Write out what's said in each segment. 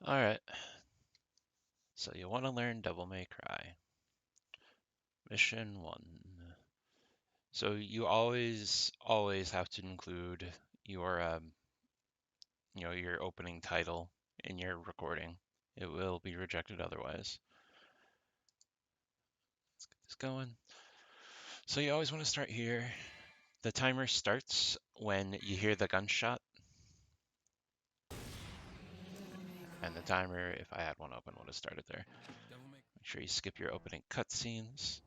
Alright, so you want to learn Devil May Cry. Mission 1. So you always have to include your, your opening title in your recording. It will be rejected otherwise. Let's get this going. So you always want to start here. The timer starts when you hear the gunshot. And the timer, if I had one open, would have started there. Make sure you skip your opening cutscenes.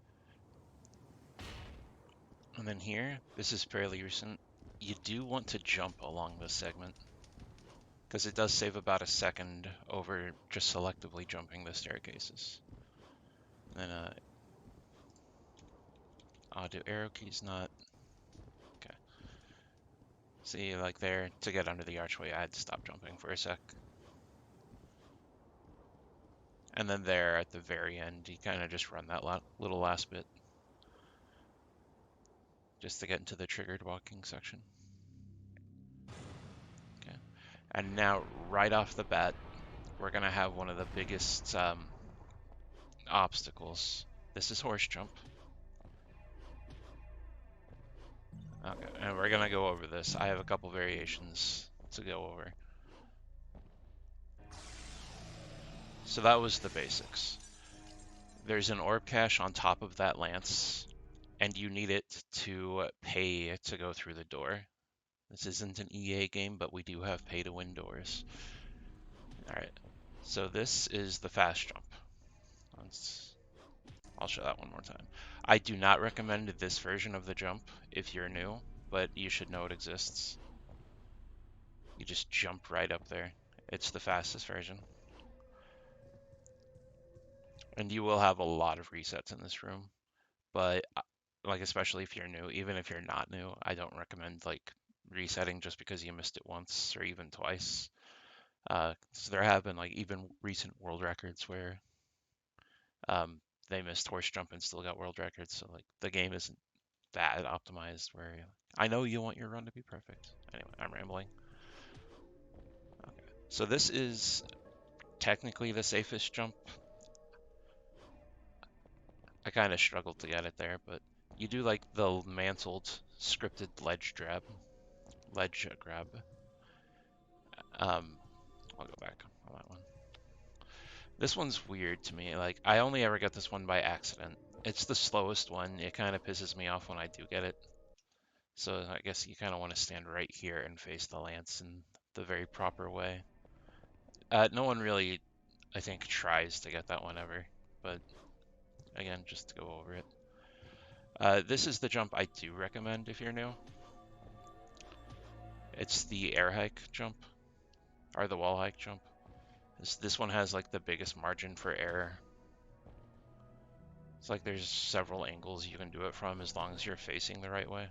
And then here, this is fairly recent. You do want to jump along this segment because it does save about a second over just selectively jumping the staircases. And do arrow keys not? Okay. See, like there, to get under the archway, I had to stop jumping for a sec. And then there at the very end, you kind of just run that little last bit just to get into the triggered walking section. Okay. And now, right off the bat, we're going to have one of the biggest obstacles. This is horse jump. Okay, and we're gonna go over this. I have a couple variations to go over. So that was the basics. There's an orb cache on top of that lance, and you need it to pay to go through the door. This isn't an EA game, but we do have pay to win doors. Alright, so this is the fast jump. I'll show that one more time. I do not recommend this version of the jump if you're new, but you should know it exists. You just jump right up there. It's the fastest version. And you will have a lot of resets in this room, but like especially if you're new, even if you're not new, I don't recommend like resetting just because you missed it once or even twice. So there have been like even recent world records where they missed horse jump and still got world records. So like the game isn't that optimized where I know you want your run to be perfect. Anyway, I'm rambling. Okay. So this is technically the safest jump. I kind of struggled to get it there, but you do like the mantled scripted ledge grab. I'll go back on that one. This one's weird to me. Like I only ever get this one by accident. It's the slowest one. It kind of pisses me off when I do get it. So I guess you kind of want to stand right here and face the lance in the very proper way. No one really, I think, tries to get that one ever, but again, just to go over it. This is the jump I do recommend if you're new. It's the air hike jump, or the wall hike jump. This one has like the biggest margin for error. It's like there's several angles you can do it from as long as you're facing the right way.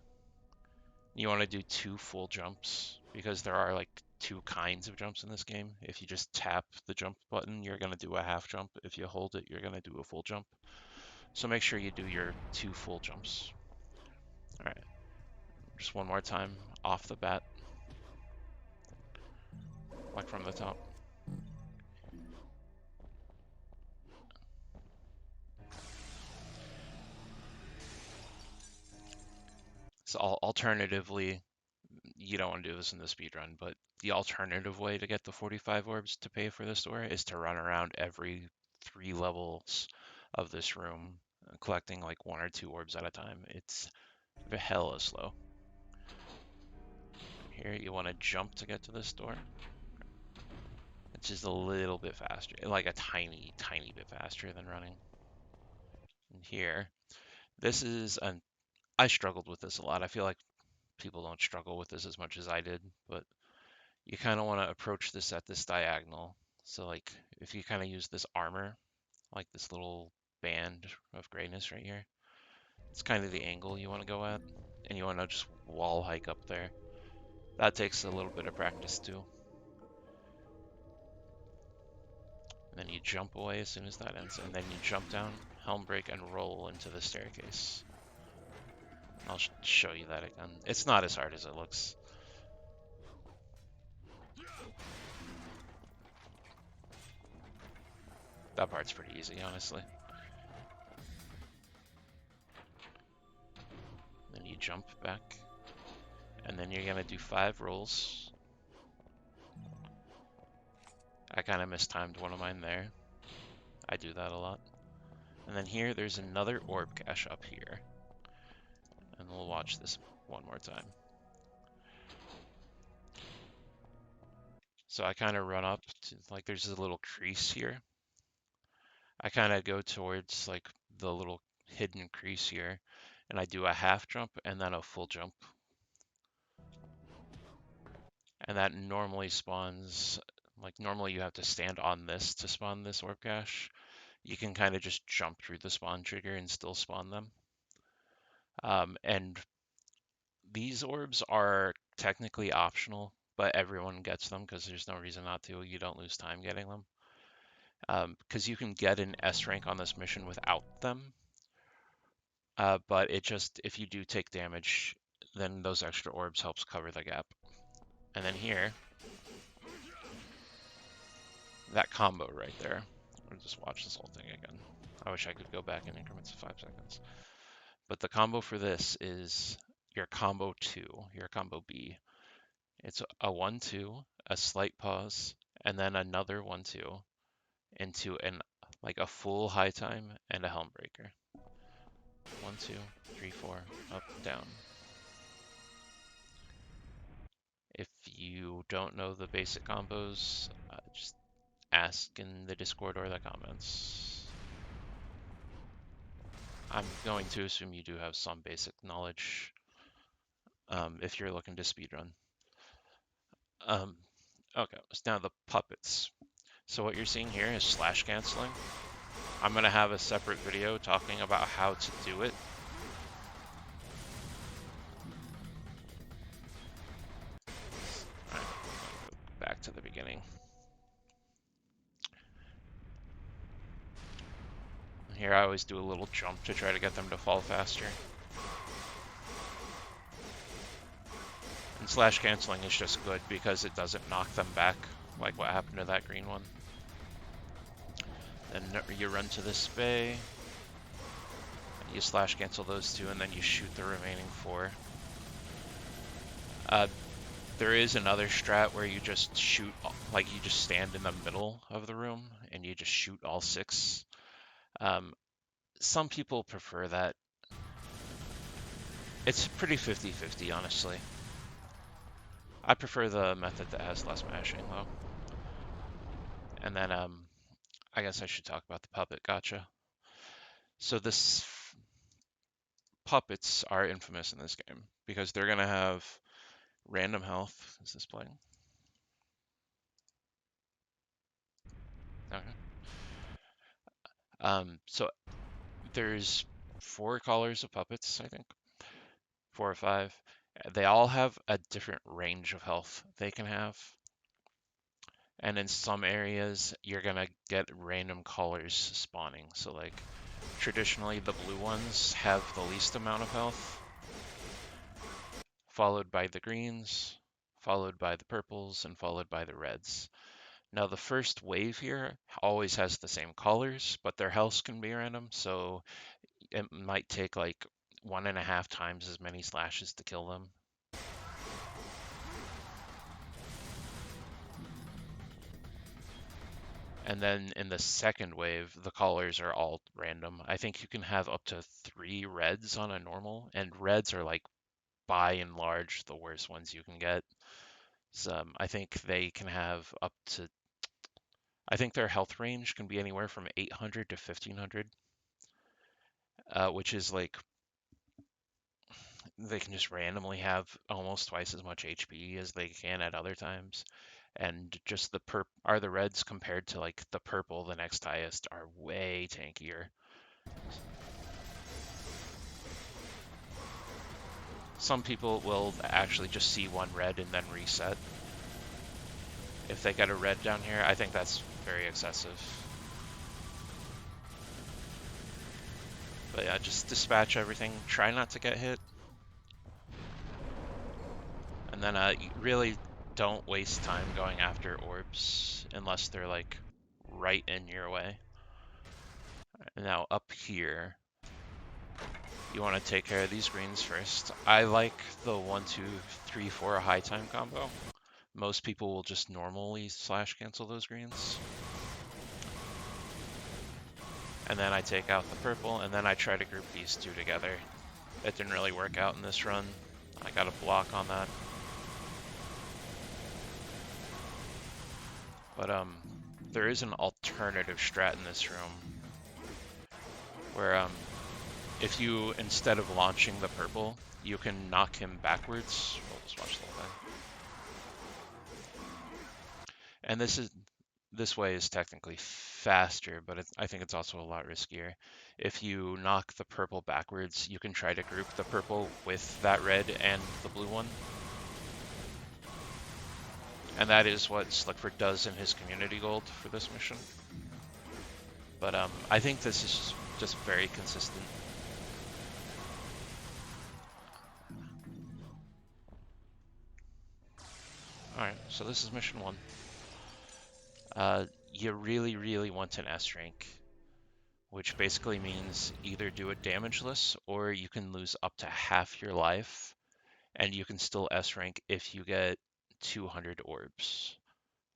You want to do 2 full jumps because there are like 2 kinds of jumps in this game. If you just tap the jump button, you're going to do a half jump. If you hold it, you're going to do a full jump. So make sure you do your 2 full jumps. All right, just one more time off the bat, like from the top. So alternatively, you don't want to do this in the speed run, but the alternative way to get the 45 orbs to pay for this door is to run around every 3 levels of this room, collecting like 1 or 2 orbs at a time. It's hella slow. Here, you want to jump to get to this door. It's just a little bit faster, like a tiny, tiny bit faster than running. And here, this is an. I struggled with this a lot. I feel like people don't struggle with this as much as I did, but you kind of want to approach this at this diagonal. So like if you kind of use this armor, like this little band of grayness right here, it's kind of the angle you want to go at, and you want to just wall hike up there. That takes a little bit of practice too. And then you jump away as soon as that ends, and then you jump down, helm break, and roll into the staircase. I'll show you that again. It's not as hard as it looks. That part's pretty easy, honestly. Then you jump back. And then you're gonna do 5 rolls. I kind of mistimed one of mine there. I do that a lot. And then here, there's another orb cache up here. And we'll watch this one more time. So I kind of run up to, like, there's a little crease here. I kind of go towards, like, the little hidden crease here. And I do a half jump and then a full jump. And that normally spawns, like, normally you have to stand on this to spawn this orb cache. You can kind of just jump through the spawn trigger and still spawn them. And these orbs are technically optional, but everyone gets them because there's no reason not to. You don't lose time getting them. Because you can get an S rank on this mission without them. But it just, if you do take damage, then those extra orbs helps cover the gap. And then here, that combo right there. I'll just watch this whole thing again. I wish I could go back in increments of 5 seconds. But the combo for this is your combo 2, your combo B. It's a 1-2, a slight pause, and then another 1-2 into like a full high time and a helm breaker. 1, 2, 3, 4, up, down. If you don't know the basic combos, just ask in the Discord or the comments. I'm going to assume you do have some basic knowledge if you're looking to speedrun. Okay, so now the puppets. So what you're seeing here is slash canceling. I'm going to have a separate video talking about how to do it. All right, go back to the beginning. Here I always do a little jump to try to get them to fall faster. And slash canceling is just good because it doesn't knock them back like what happened to that green one. Then you run to this bay, you slash cancel those 2, and then you shoot the remaining 4. There is another strat where you just shoot, like you just stand in the middle of the room and you just shoot all 6. Some people prefer that. It's pretty 50-50, honestly. I prefer the method that has less mashing, though. And then, I guess I should talk about the puppet gotcha. So this puppets are infamous in this game because they're gonna have random health. Is this playing? Okay. So there's 4 colors of puppets, I think. 4 or 5. They all have a different range of health they can have. And in some areas, you're gonna get random colors spawning. So like, traditionally the blue ones have the least amount of health, followed by the greens, followed by the purples, and followed by the reds. Now the first wave here always has the same colors, but their health can be random, so it might take like 1.5 times as many slashes to kill them. And then in the second wave, the colors are all random. I think you can have up to 3 reds on a normal, and reds are like by and large the worst ones you can get. So I think they can have up to, I think their health range can be anywhere from 800 to 1500, which is like, they can just randomly have almost twice as much HP as they can at other times. And just the reds compared to like the purple, the next highest, are way tankier. Some people will actually just see 1 red and then reset. If they get a red down here, I think that's very excessive. But yeah, just dispatch everything. Try not to get hit. And then you really don't waste time going after orbs unless they're like right in your way. Now up here, you want to take care of these greens first. I like the 1, 2, 3, 4 high time combo. Most people will just normally slash cancel those greens. And then I take out the purple, and then I try to group these two together. It didn't really work out in this run. I got a block on that. But there is an alternative strat in this room where if you, instead of launching the purple, you can knock him backwards. We'll just watch the whole thing. And this way is technically faster, but I think it's also a lot riskier. If you knock the purple backwards, you can try to group the purple with that red and the blue one. And that is what Slickford does in his community gold for this mission. But I think this is just very consistent. Alright, so this is mission 1. You really, really want an S rank, which basically means either do it damageless or you can lose up to half your life, and you can still S rank if you get 200 orbs,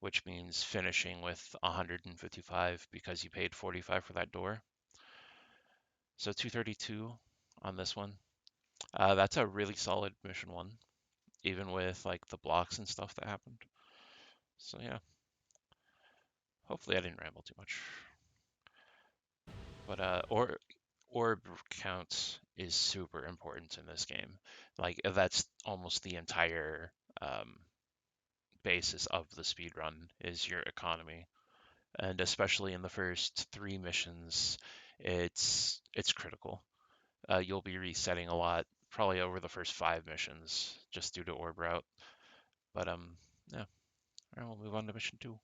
which means finishing with 155 because you paid 45 for that door. So 232 on this one. That's a really solid mission 1, even with like the blocks and stuff that happened. So yeah, hopefully I didn't ramble too much. But orb count is super important in this game. Like that's almost the entire basis of the speed run is your economy, and especially in the first 3 missions, it's critical. You'll be resetting a lot, probably over the first 5 missions, just due to orb route. But yeah, all right, we'll move on to mission 2.